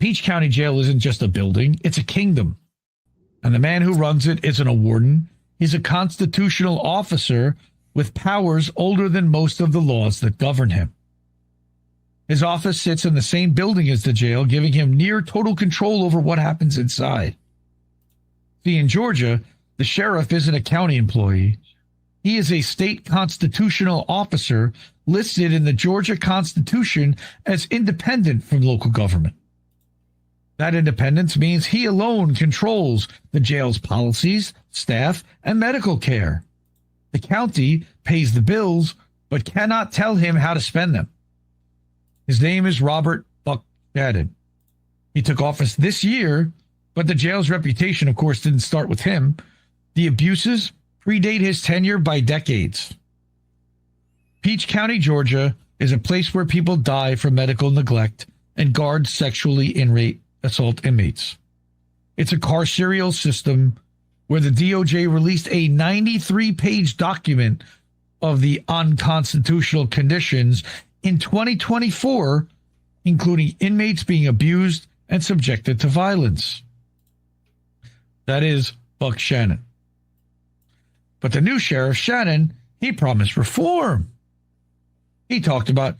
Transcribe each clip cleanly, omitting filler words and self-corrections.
Peach County Jail isn't just a building, it's a kingdom. And the man who runs it isn't a warden. He's a constitutional officer with powers older than most of the laws that govern him. His office sits in the same building as the jail, giving him near total control over what happens inside. See, in Georgia, the sheriff isn't a county employee. He is a state constitutional officer listed in the Georgia Constitution as independent from local government. That independence means he alone controls the jail's policies, staff, and medical care. The county pays the bills, but cannot tell him how to spend them. His name is Robert Buck Shannon. He took office this year, but the jail's reputation, of course, didn't start with him. The abuses predate his tenure by decades. Peach County, Georgia, is a place where people die from medical neglect and guards sexually irate assault inmates. It's a carceral system where the DOJ released a 93-page document of the unconstitutional conditions in 2024, including inmates being abused and subjected to violence. That is Buck Shannon. But the new sheriff, Shannon, he promised reform. He talked about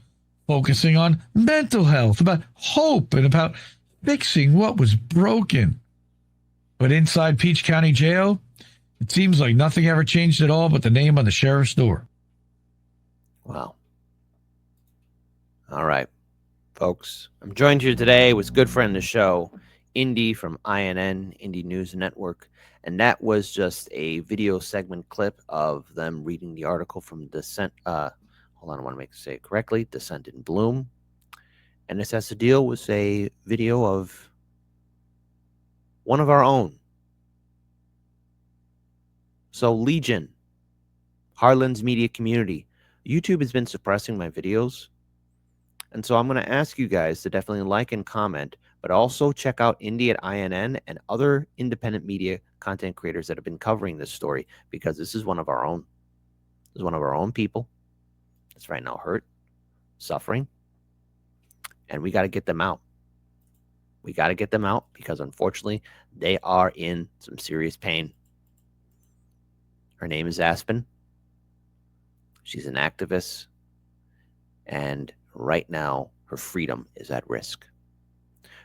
focusing on mental health, about hope, and about fixing what was broken. But inside Peach County Jail, it seems like nothing ever changed at all but the name on the sheriff's door. Wow. All right, folks. I'm joined here today with good friend of the show, Indy from INN, Indy News Network. And that was just a video segment clip of them reading the article from Descent. Hold on, I want to say it correctly. Descent in Bloom. And this has to deal with a video of one of our own. So Legion, Harlan's media community. YouTube has been suppressing my videos. And so I'm going to ask you guys to definitely like and comment, but also check out Indy at INN and other independent media content creators that have been covering this story, because this is one of our own. This is one of our own people that's right now hurt, suffering, and we got to get them out. We got to get them out because, unfortunately, they are in some serious pain. Her name is Aspen. She's an activist, and right now, her freedom is at risk.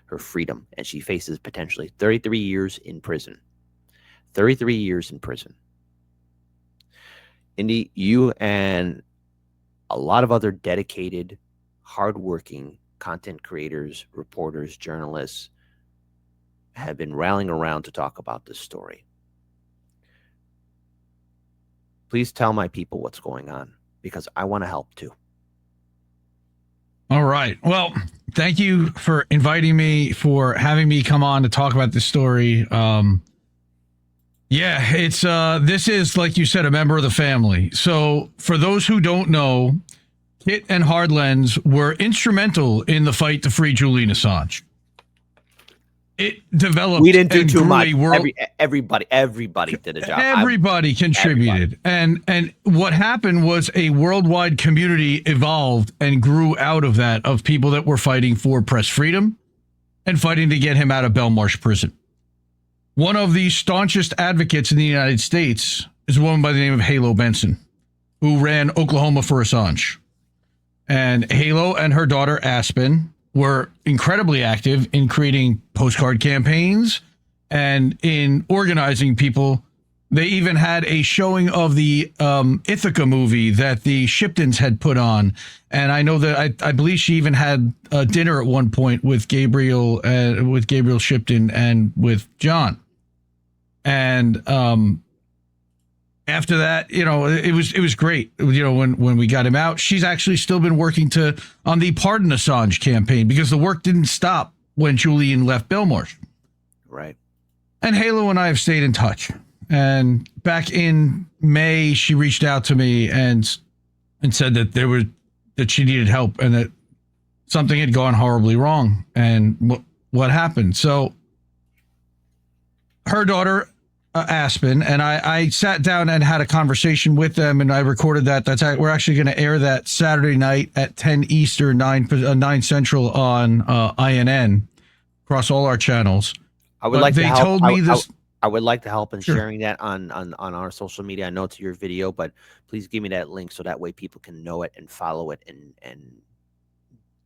Her freedom, and she faces potentially 33 years in prison. 33 years in prison. Indy, you and a lot of other dedicated, hardworking content creators, reporters, journalists have been rallying around to talk about this story. Please tell my people what's going on, because I want to help too. All right. Well, thank you for inviting me, for having me come on to talk about this story. Yeah, it's this is, like you said, a member of the family. So for those who don't know, Kit and Hardlens were instrumental in the fight to free Julian Assange. It developed. We didn't do too much. Everybody did a job. Everybody contributed. Everybody. And what happened was a worldwide community evolved and grew out of that, of people that were fighting for press freedom and fighting to get him out of Belmarsh prison. One of the staunchest advocates in the United States is a woman by the name of Halo Benson, who ran Oklahoma for Assange. And Halo and her daughter Aspen were incredibly active in creating postcard campaigns and in organizing people. They even had a showing of the Ithaca movie that the Shiptons had put on. And I know that I believe she even had a dinner at one point with Gabriel Shipton and with John. And after that, you know, it was great. You know, when we got him out, she's actually still been working on the Pardon Assange campaign, because the work didn't stop when Julian left Belmarsh. Right. And Halo and I have stayed in touch. And back in May, she reached out to me and said that she needed help and that something had gone horribly wrong. And what happened? So her daughter, Aspen, and I sat down and had a conversation with them, and I recorded that. We're actually going to air that Saturday night at 10 Eastern, 9 Central on INN. Of across all our channels. I would But like to they help. told me this. I would like to help in Sure. sharing that on our social media. I know it's your video, but please give me that link so that way people can know it and follow it and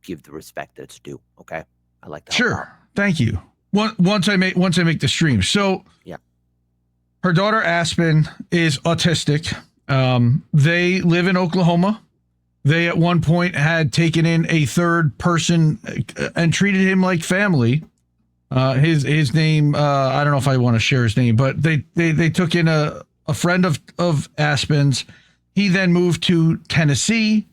give the respect that it's due. Okay, I like to help out. Sure. Thank you. Once I make the stream. So Yeah. her daughter Aspen is autistic. They live in Oklahoma. They at one point had taken in a third person and treated him like family. His name, I don't know if I want to share his name, but they took in a friend of Aspen's. He then moved to Tennessee,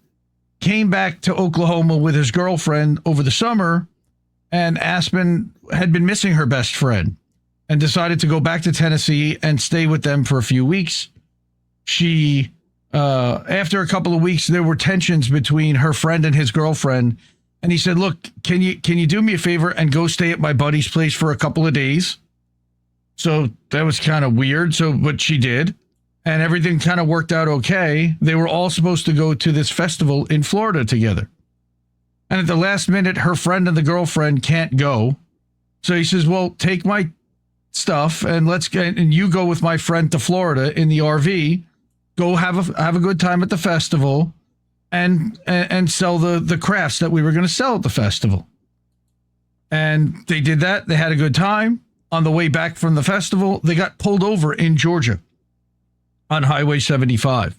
came back to Oklahoma with his girlfriend over the summer, and Aspen had been missing her best friend and decided to go back to Tennessee and stay with them for a few weeks. She, after a couple of weeks, there were tensions between her friend and his girlfriend. And he said, look, can you do me a favor and go stay at my buddy's place for a couple of days? So that was kind of weird. So, but she did. And everything kind of worked out okay. They were all supposed to go to this festival in Florida together. And at the last minute, her friend and the girlfriend can't go. So he says, well, take my stuff and and you go with my friend to Florida in the RV. Go have a good time at the festival. And sell the crafts that we were going to sell at the festival. And they did that. They had a good time. On the way back from the festival, they got pulled over in Georgia on Highway 75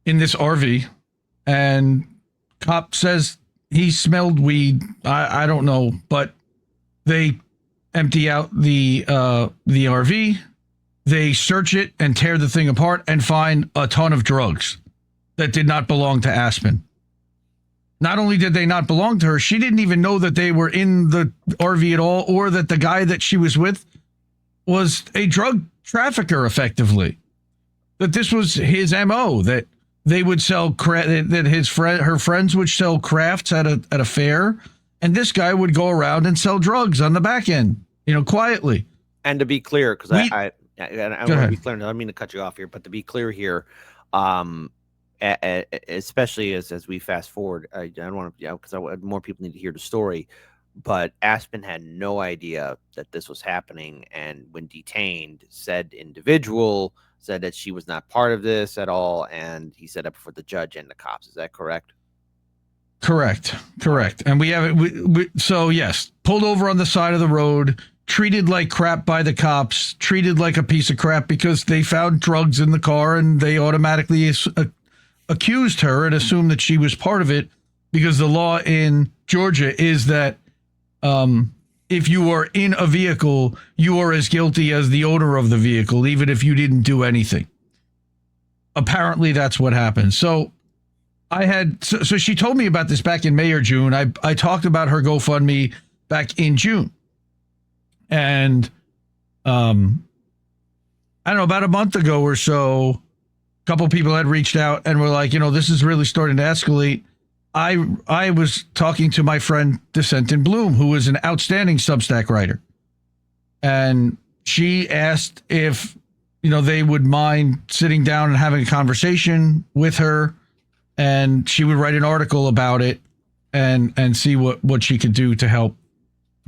in this RV. And cop says he smelled weed. I don't know, but they empty out the RV. They search it and tear the thing apart and find a ton of drugs that did not belong to Aspen. Not only did they not belong to her, she didn't even know that they were in the RV at all, or that the guy that she was with was a drug trafficker, effectively. That this was his MO, that they would sell that her friends would sell crafts at a fair, and this guy would go around and sell drugs on the back end, quietly. And to be clear, because I want to be clear, I don't mean to cut you off here, but to be clear here, especially as we fast forward, I don't want to, because more people need to hear the story. But Aspen had no idea that this was happening, and when detained, said individual said that she was not part of this at all, and he said up for the judge and the cops. Is that correct? Correct. And we have it. So yes, pulled over on the side of the road, treated like crap by the cops, treated like a piece of crap because they found drugs in the car, and they automatically accused her and assumed that she was part of it, because the law in Georgia is that if you are in a vehicle, you are as guilty as the owner of the vehicle, even if you didn't do anything. Apparently, that's what happened. So so she told me about this back in May or June. I talked about her GoFundMe back in June. And I don't know, about a month ago or so, a couple people had reached out and were like, this is really starting to escalate. I was talking to my friend Descent in Bloom, who is an outstanding Substack writer. And she asked if, they would mind sitting down and having a conversation with her, and she would write an article about it and see what she could do to help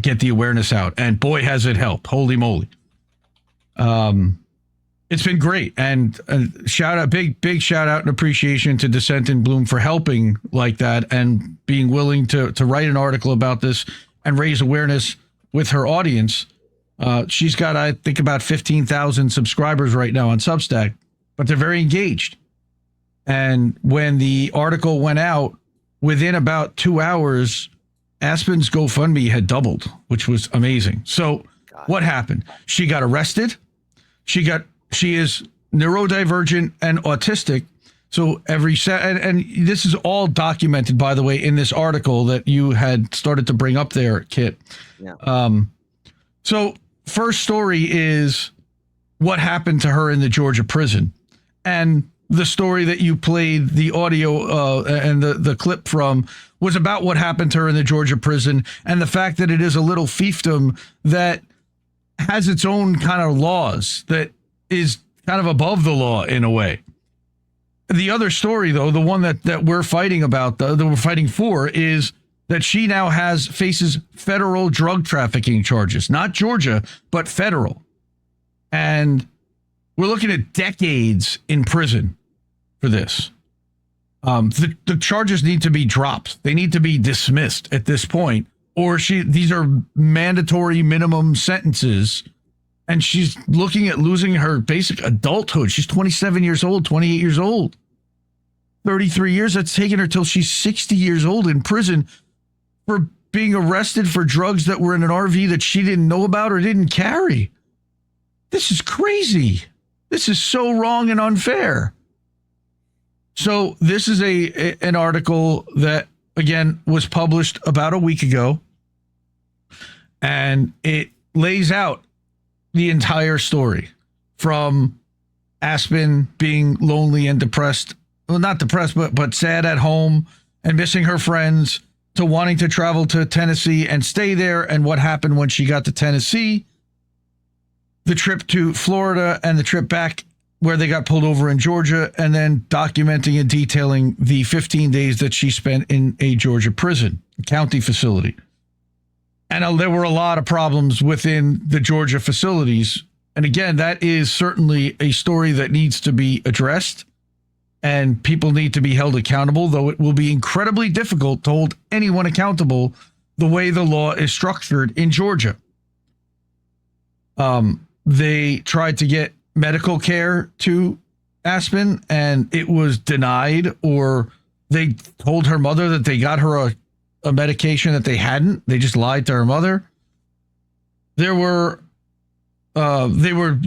get the awareness out. And boy, has it helped. Holy moly. It's been great. And shout out, big shout out and appreciation to Descent in Bloom for helping like that and being willing to write an article about this and raise awareness with her audience. She's got, I think, about 15,000 subscribers right now on Substack, but they're very engaged. And when the article went out, within about 2 hours, Aspen's GoFundMe had doubled, which was amazing. So what happened? She got arrested. She is neurodivergent and autistic. So and this is all documented, by the way, in this article that you had started to bring up there, Kit. Yeah. So first story is what happened to her in the Georgia prison. And the story that you played, the audio and the clip from, was about what happened to her in the Georgia prison, and the fact that it is a little fiefdom that has its own kind of laws, that is kind of above the law in a way. The other story, though, the one that we're fighting about, that we're fighting for, is that she now faces federal drug trafficking charges, not Georgia, but federal. And we're looking at decades in prison for this. The charges need to be dropped. They need to be dismissed at this point, or these are mandatory minimum sentences. And she's looking at losing her basic adulthood. She's 27 years old, 28 years old. 33 years, that's taken her till she's 60 years old in prison for being arrested for drugs that were in an RV that she didn't know about or didn't carry. This is crazy. This is so wrong and unfair. So this is an article that, again, was published about a week ago, and it lays out the entire story from Aspen being lonely and depressed. Well, not depressed, but sad at home and missing her friends, to wanting to travel to Tennessee and stay there, and what happened when she got to Tennessee, the trip to Florida and the trip back where they got pulled over in Georgia, and then documenting and detailing the 15 days that she spent in a Georgia prison, a county facility. And there were a lot of problems within the Georgia facilities. And again, that is certainly a story that needs to be addressed, and people need to be held accountable, though it will be incredibly difficult to hold anyone accountable the way the law is structured in Georgia. They tried to get medical care to Aspen, and it was denied, or they told her mother that they got her a medication that they hadn't. They just lied to her mother. They were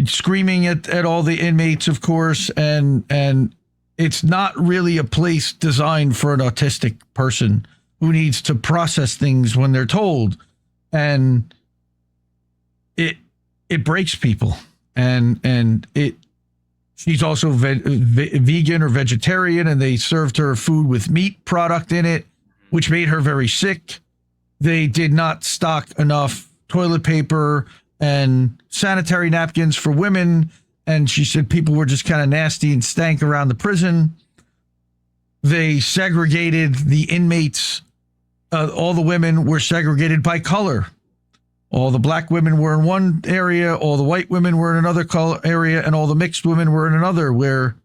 screaming at all the inmates, of course, and it's not really a place designed for an autistic person who needs to process things when they're told, and it breaks people. And she's also vegan or vegetarian, and they served her food with meat product in it, which made her very sick. They did not stock enough toilet paper and sanitary napkins for women, and she said people were just kind of nasty and stank around the prison. They segregated the inmates. All the women were segregated by color. All the black women were in one area, all the white women were in another color area, and all the mixed women were in another, where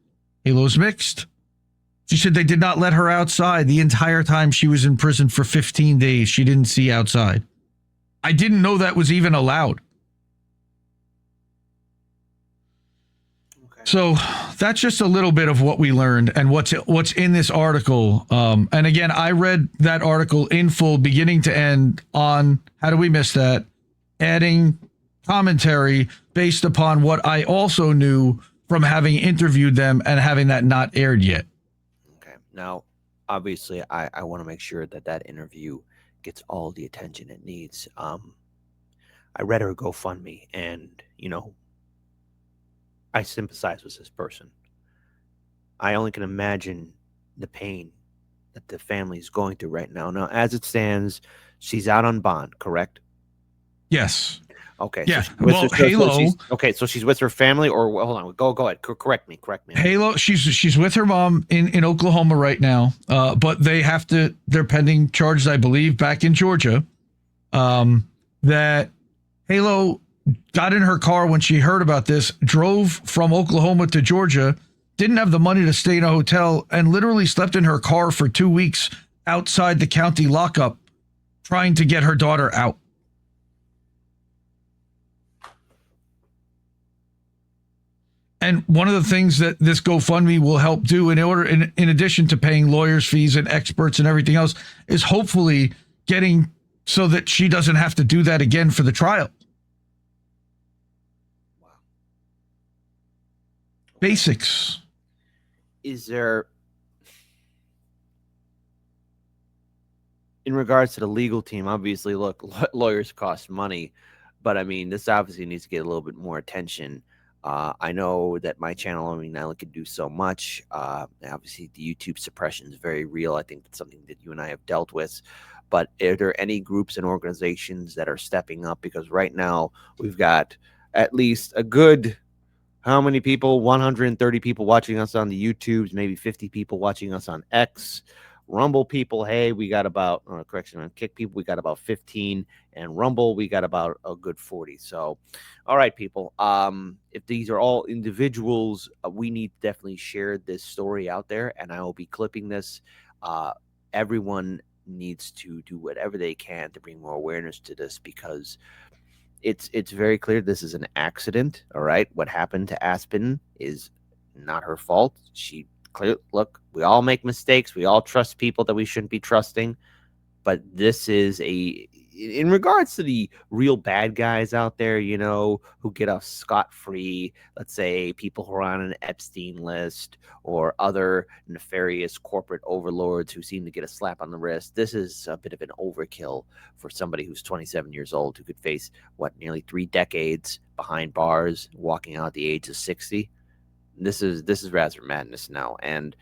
Halo's mixed. She said they did not let her outside the entire time she was in prison for 15 days. She didn't see outside. I didn't know that was even allowed. Okay. So that's just a little bit of what we learned and what's in this article. And again, I read that article in full, beginning to end, on How Do We Miss That?, adding commentary based upon what I also knew from having interviewed them and having that not aired yet. Okay. Now, obviously, I want to make sure that interview gets all the attention it needs. I read her GoFundMe, and, I sympathize with this person. I only can imagine the pain that the family is going through right now. Now, as it stands, she's out on bond, correct? Yes. Okay. Yeah. So Well, Halo. So she's with her family, or hold on. Go ahead. Correct me. Halo. She's with her mom in Oklahoma right now. But they're pending charges, I believe, back in Georgia. That Halo got in her car when she heard about this, drove from Oklahoma to Georgia, didn't have the money to stay in a hotel, and literally slept in her car for 2 weeks outside the county lockup, trying to get her daughter out. And one of the things that this GoFundMe will help do, in addition to paying lawyers' fees and experts and everything else, is hopefully getting so that she doesn't have to do that again for the trial. Wow. Basics. Is there, in regards to the legal team, obviously, look, lawyers cost money, but I mean, this obviously needs to get a little bit more attention. I know that my channel, I only could do so much. Obviously, the YouTube suppression is very real. I think that's something that you and I have dealt with. But are there any groups and organizations that are stepping up? Because right now, we've got at least a good, how many people? 130 people watching us on the YouTubes, maybe 50 people watching us on X. Rumble people, hey, we got about, correction, on Kick people, we got about 15, and Rumble, we got about a good 40. So, all right, people, if these are all individuals, we need to definitely share this story out there, and I will be clipping this. Everyone needs to do whatever they can to bring more awareness to this, because it's very clear this is an accident. All right, what happened to Aspen is not her fault. She look, we all make mistakes, we all trust people that we shouldn't be trusting, but this is in regards to the real bad guys out there, who get off scot-free, let's say people who are on an Epstein list or other nefarious corporate overlords who seem to get a slap on the wrist. This is a bit of an overkill for somebody who's 27 years old, who could face nearly 3 decades behind bars, walking out at the age of 60. This is rather madness now. And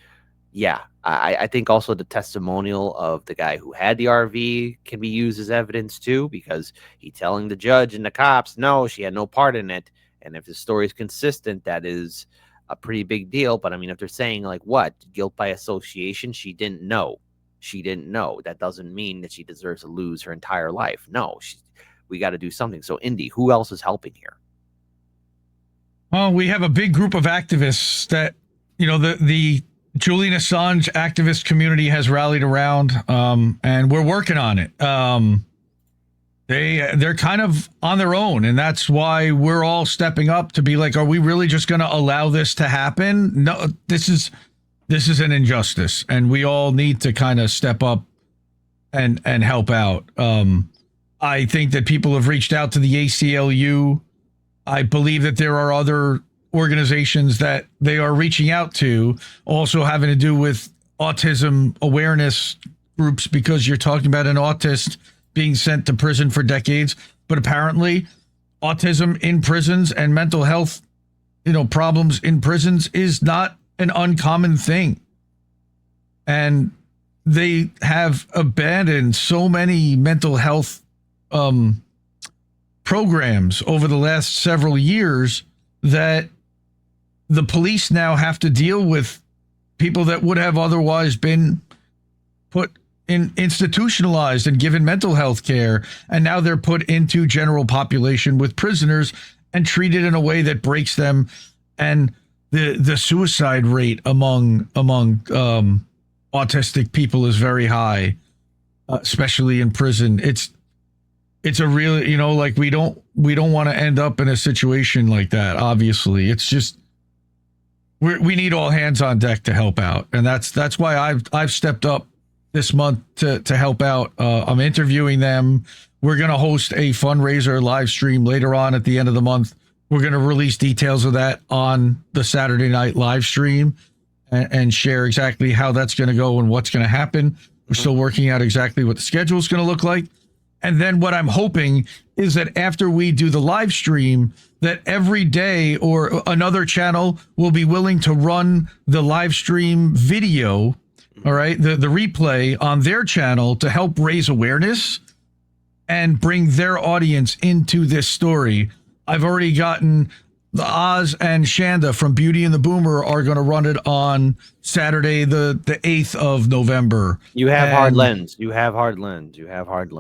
yeah, I think also the testimonial of the guy who had the RV can be used as evidence too, because he telling the judge and the cops, no, she had no part in it. And if the story is consistent, that is a pretty big deal. But I mean, if they're saying like what, guilt by association, she didn't know. That doesn't mean that she deserves to lose her entire life. No, we got to do something. So Indy, who else is helping here? Well, we have a big group of activists that, the Julian Assange activist community has rallied around, and we're working on it. They're kind of on their own, and that's why we're all stepping up to be like, are we really just going to allow this to happen? No, this is an injustice, and we all need to kind of step up and help out. I think that people have reached out to the ACLU. I believe that there are other organizations that they are reaching out to, also having to do with autism awareness groups, because you're talking about an autist being sent to prison for decades. But apparently autism in prisons and mental health, problems in prisons is not an uncommon thing. And they have abandoned so many mental health programs over the last several years that the police now have to deal with people that would have otherwise been put in institutionalized and given mental health care, and now they're put into general population with prisoners and treated in a way that breaks them. And the suicide rate among autistic people is very high, especially in prison. It's a real, we don't want to end up in a situation like that. Obviously, it's just we need all hands on deck to help out, and that's why I've stepped up this month to help out. I'm interviewing them. We're going to host a fundraiser live stream later on at the end of the month. We're going to release details of that on the Saturday night live stream and share exactly how that's going to go and what's going to happen. We're still working out exactly what the schedule is going to look like. And then what I'm hoping is that after we do the live stream, that every day or another channel will be willing to run the live stream video, all right, the replay on their channel to help raise awareness and bring their audience into this story. I've already gotten the Oz and Shanda from Beauty and the Boomer are going to run it on Saturday, the 8th of November. You have hard lens.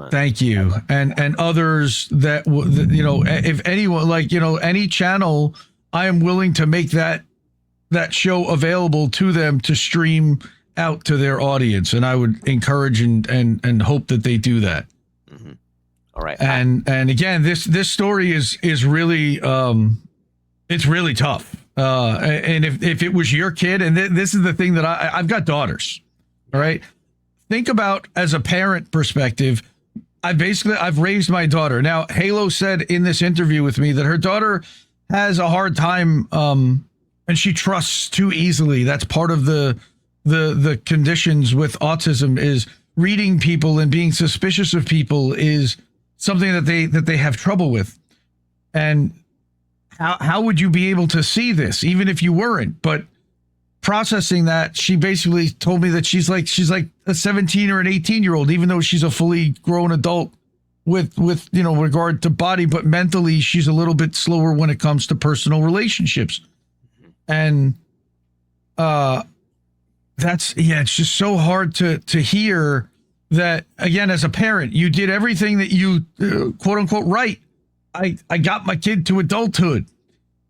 Thank you. And others that, if anyone, any channel, I am willing to make that show available to them to stream out to their audience. And I would encourage and hope that they do that. Mm-hmm. All right. And again, this story is really, it's really tough. And if it was your kid, and this is the thing that I've got daughters, all right? Think about, as a parent perspective, I've raised my daughter. Now, Halo said in this interview with me that her daughter has a hard time, and she trusts too easily. That's part of the conditions with autism, is reading people and being suspicious of people is something that they have trouble with. And how would you be able to see this, even if you weren't? But processing that, she basically told me that she's like a 17 or an 18-year-old, even though she's a fully grown adult with regard to body, but mentally she's a little bit slower when it comes to personal relationships. And it's just so hard to hear that. Again, as a parent, you did everything that you quote unquote right. I got my kid to adulthood,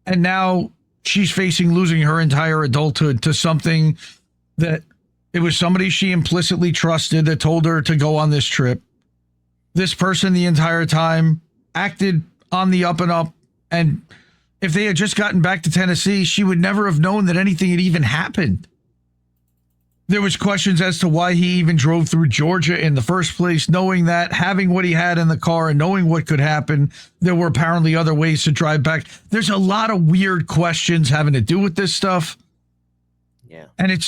and now she's facing losing her entire adulthood to something that it was somebody she implicitly trusted that told her to go on this trip. This person the entire time acted on the up and up, and if they had just gotten back to Tennessee, she would never have known that anything had even happened. There was questions as to why he even drove through Georgia in the first place, knowing that, having what he had in the car and knowing what could happen, there were apparently other ways to drive back. There's a lot of weird questions having to do with this stuff. Yeah. And it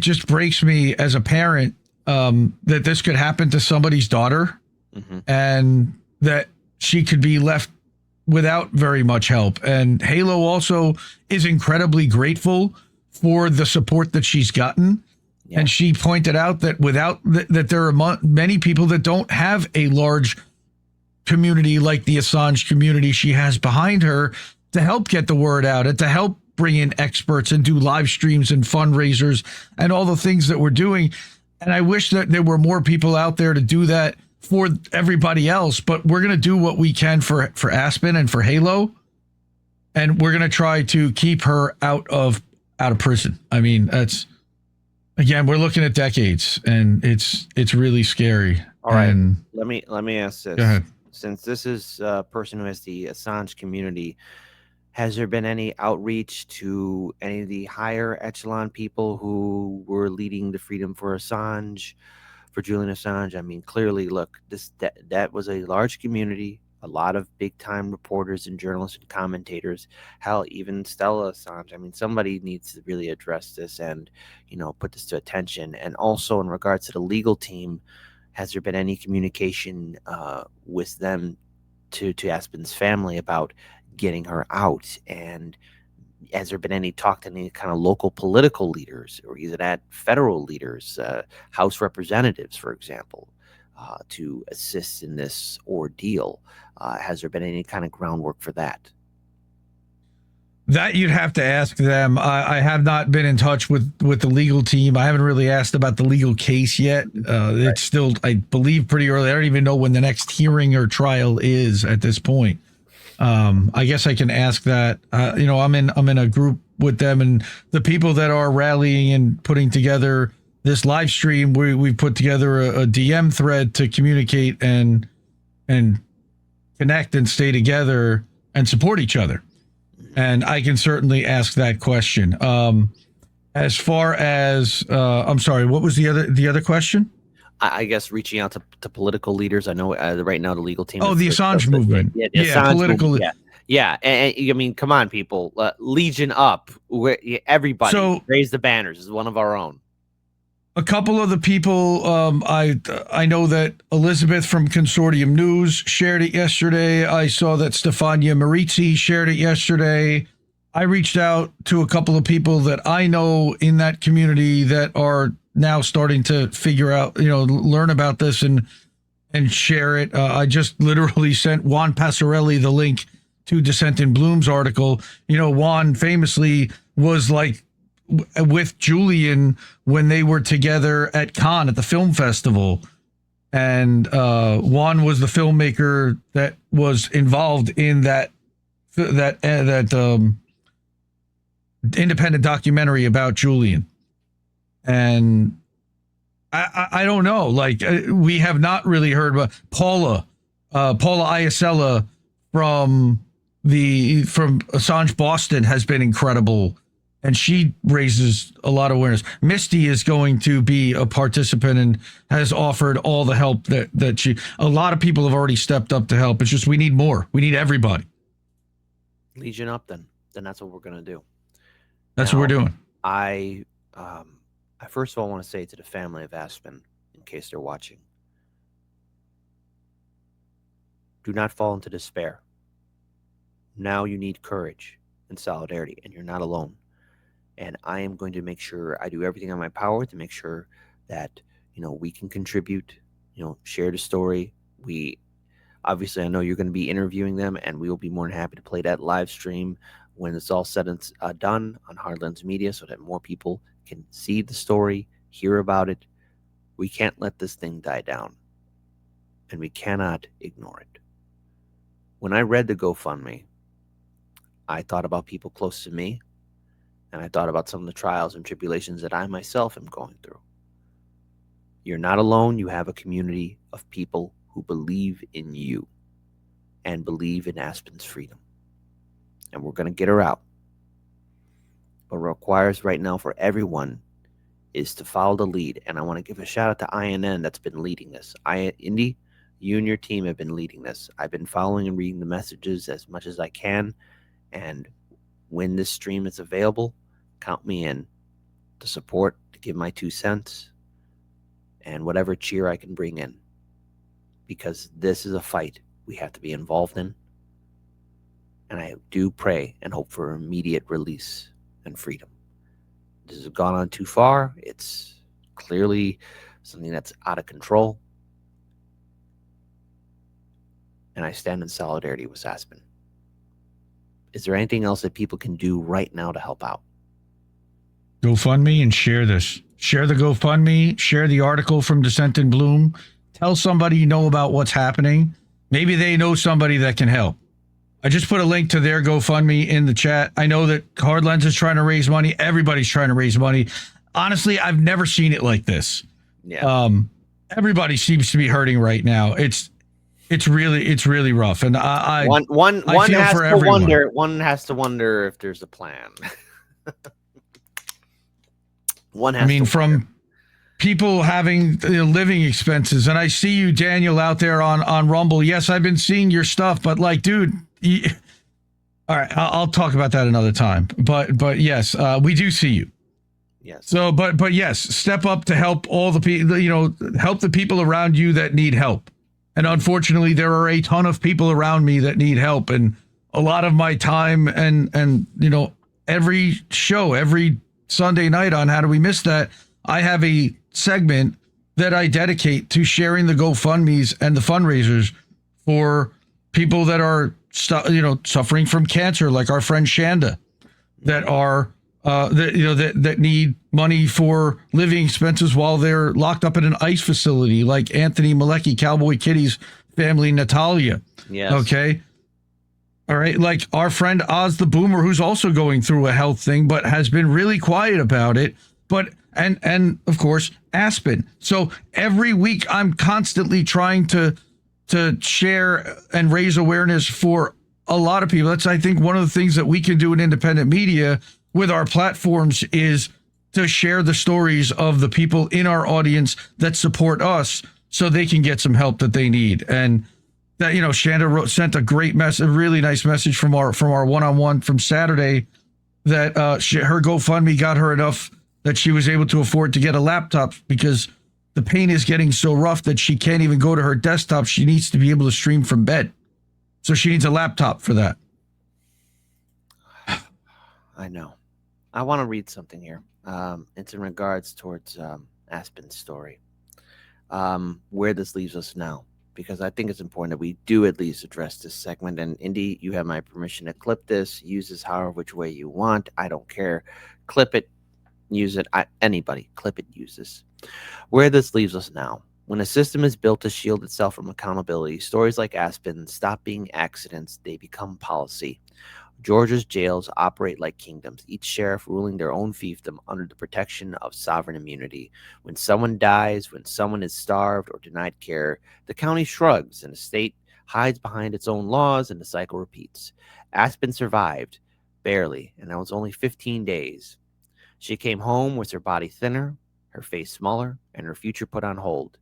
just breaks me as a parent that this could happen to somebody's daughter, and that she could be left without very much help. And Halo also is incredibly grateful for the support that she's gotten. Yeah. And she pointed out that that there are many people that don't have a large community like the Assange community she has behind her to help get the word out and to help bring in experts and do live streams and fundraisers and all the things that we're doing. And I wish that there were more people out there to do that for everybody else, but we're going to do what we can for Aspen and for Halo. And we're going to try to keep her out of prison. I mean, again, we're looking at decades, and it's really scary. All right. And let me ask this. Go ahead. Since this is a person who has the Assange community, has there been any outreach to any of the higher echelon people who were leading the Freedom for Assange, for Julian Assange? I mean, clearly, look, that was a large community, a lot of big time reporters and journalists and commentators. Hell, even Stella Assange. I mean, somebody needs to really address this and, put this to attention. And also, in regards to the legal team, has there been any communication with them to Aspen's family about getting her out? And has there been any talk to any kind of local political leaders, or either that federal leaders, House representatives, for example, to assist in this ordeal? Has there been any kind of groundwork for that? That you'd have to ask them. I have not been in touch with the legal team. I haven't really asked about the legal case yet. It's still, I believe, pretty early. I don't even know when the next hearing or trial is at this point. I guess I can ask that. I'm in a group with them, and the people that are rallying and putting together this live stream. We've put together a DM thread to communicate and connect and stay together and support each other. And I can certainly ask that question. As far as, I'm sorry, what was the other question? I guess reaching out to political leaders. I know right now the legal team. Oh, the Assange movement. Yeah, Assange political. Movement, yeah. And I mean, come on, people. Legion up. Everybody raise the banners. Is one of our own. A couple of the people, I know that Elizabeth from Consortium News shared it yesterday. I saw that Stefania Marizzi shared it yesterday. I reached out to a couple of people that I know in that community that are now starting to figure out, learn about this and share it. I just literally sent Juan Passarelli the link to Dissent in Bloom's article. Juan famously was like with Julian when they were together at Cannes at the film festival, and Juan was the filmmaker that was involved in that independent documentary about Julian. And I don't know, like we have not really heard about Paula Iacella from Assange Boston has been incredible. And she raises a lot of awareness. Misty is going to be a participant and has offered all the help that a lot of people have already stepped up to help. It's just, we need more. We need everybody. Legion up then that's what we're going to do. That's what we're doing. I first of all want to say to the family of Aspen, in case they're watching, do not fall into despair. Now you need courage and solidarity, and you're not alone. And I am going to make sure I do everything in my power to make sure that, we can contribute, share the story. Obviously, I know you're going to be interviewing them, and we will be more than happy to play that live stream when it's all said and done on Hardlands Media so that more people can see the story, hear about it. We can't let this thing die down, and we cannot ignore it. When I read the GoFundMe, I thought about people close to me, and I thought about some of the trials and tribulations that I myself am going through. You're not alone. You have a community of people who believe in you and believe in Aspen's freedom. And we're going to get her out. What requires right now for everyone is to follow the lead. And I want to give a shout out to INN that's been leading this. Indy, you and your team have been leading this. I've been following and reading the messages as much as I can. And when this stream is available, count me in to support, to give my 2 cents, and whatever cheer I can bring in. Because this is a fight we have to be involved in. And I do pray and hope for immediate release and freedom. This has gone on too far. It's clearly something that's out of control. And I stand in solidarity with Aspen. Is there anything else that people can do right now to help out? GoFundMe and share this. Share the GoFundMe. Share the article from Descent in Bloom. Tell somebody you know about what's happening. Maybe they know somebody that can help. I just put a link to their GoFundMe in the chat. I know that Hard Lens is trying to raise money. Everybody's trying to raise money. Honestly, I've never seen it like this. Yeah. Everybody seems to be hurting right now. It's really rough. And I feel has for to everyone. wonder. One has to wonder if there's a plan. From people having living expenses, and I see you, Daniel, out there on Rumble. Yes, I've been seeing your stuff, but like, dude, all right, I'll talk about that another time. But yes, we do see you. Yes. So, but yes, step up to help all the people. Help the people around you that need help. And unfortunately, there are a ton of people around me that need help, and a lot of my time and every show, every Sunday night on How Do We Miss That, I have a segment that I dedicate to sharing the GoFundMes and the fundraisers for people that are suffering from cancer, like our friend Shanda, that are that need money for living expenses while they're locked up in an ICE facility, like Anthony Malecki, Cowboy Kitty's family, Natalia. Yes. Okay. All right. Like our friend Oz the Boomer, who's also going through a health thing, but has been really quiet about it. But and of course, Aspen. So every week I'm constantly trying to share and raise awareness for a lot of people. That's, I think, one of the things that we can do in independent media with our platforms is to share the stories of the people in our audience that support us so they can get some help that they need. And that, Shanda sent a great message, a really nice message from our one-on-one from Saturday that her GoFundMe got her enough that she was able to afford to get a laptop because the pain is getting so rough that she can't even go to her desktop. She needs to be able to stream from bed. So she needs a laptop for that. I know. I want to read something here. It's in regards towards Aspen's story, where this leaves us now, because I think it's important that we do at least address this segment. And Indy, you have my permission to clip this. Use this however which way you want. I don't care. Clip it. Use it. Anybody, clip it, use this. Where this leaves us now. When a system is built to shield itself from accountability, stories like Aspen stop being accidents, they become policy. Georgia's jails operate like kingdoms, each sheriff ruling their own fiefdom under the protection of sovereign immunity. When someone dies, when someone is starved or denied care, the county shrugs and the state hides behind its own laws, and the cycle repeats. Aspen survived, barely, and that was only 15 days. She came home with her body thinner, her face smaller, and her future put on hold.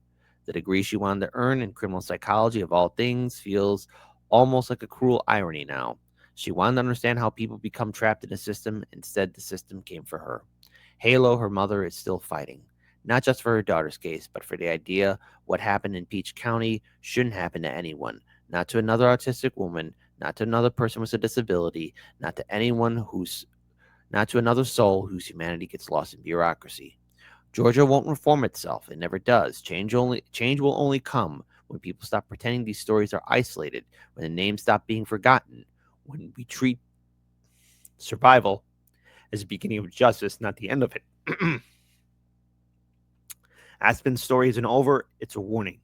The degree she wanted to earn in criminal psychology, of all things, feels almost like a cruel irony now. She wanted to understand how people become trapped in a system. Instead, the system came for her. Halo, her mother, is still fighting, not just for her daughter's case, but for the idea what happened in Peach County shouldn't happen to anyone, not to another autistic woman, not to another person with a disability, not to another soul whose humanity gets lost in bureaucracy. Georgia won't reform itself. It never does. Change will only come when people stop pretending these stories are isolated, when the names stop being forgotten, when we treat survival as the beginning of justice, not the end of it. Aspen's story isn't over, it's a warning.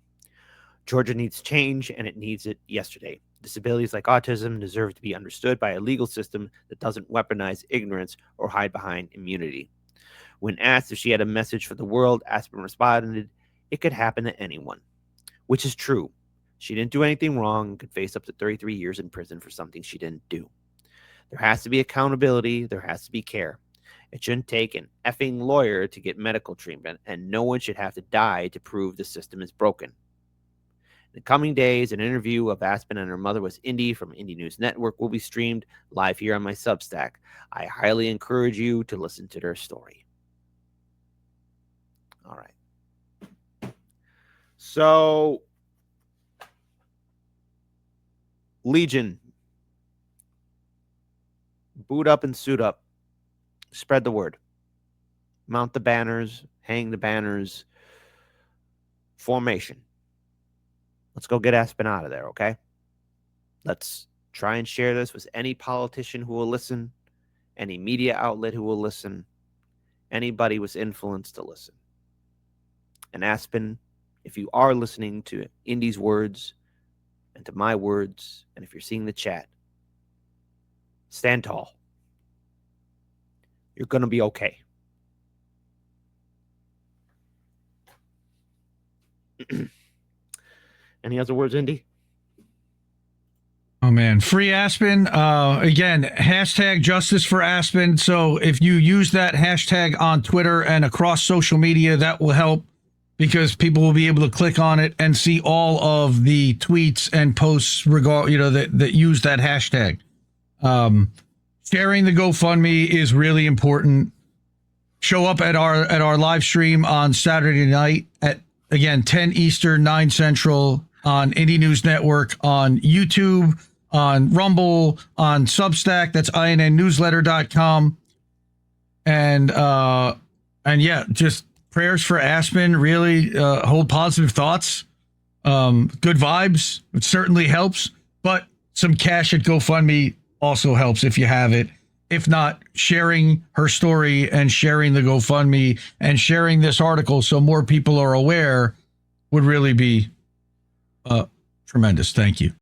Georgia needs change, and it needs it yesterday. Disabilities like autism deserve to be understood by a legal system that doesn't weaponize ignorance or hide behind immunity. When asked if she had a message for the world, Aspen responded, "It could happen to anyone," which is true. She didn't do anything wrong and could face up to 33 years in prison for something she didn't do. There has to be accountability. There has to be care. It shouldn't take an effing lawyer to get medical treatment, and no one should have to die to prove the system is broken. In the coming days, an interview of Aspen and her mother with Indy from Indie News Network will be streamed live here on my Substack. I highly encourage you to listen to their story. All right. So, Legion, boot up and suit up. Spread the word. Mount the banners, hang the banners. Formation. Let's go get Aspen out of there, okay? Let's try and share this with any politician who will listen, any media outlet who will listen, anybody with influence to listen. And Aspen, if you are listening to Indy's words and to my words, and if you're seeing the chat, stand tall. You're going to be okay. Any other words, Indy? Oh man, free Aspen. Again, hashtag justice for Aspen. So if you use that hashtag on Twitter and across social media, that will help, because people will be able to click on it and see all of the tweets and posts that use that hashtag. Sharing the GoFundMe is really important. Show up at our live stream on Saturday night at, again, 10 Eastern, 9 Central, on Indie News Network, on YouTube, on Rumble, on Substack. That's innnewsletter.com. And yeah, just prayers for Aspen. Really hold positive thoughts. Good vibes. It certainly helps. But some cash at GoFundMe also helps if you have it. If not, sharing her story and sharing the GoFundMe and sharing this article so more people are aware would really be tremendous. Thank you.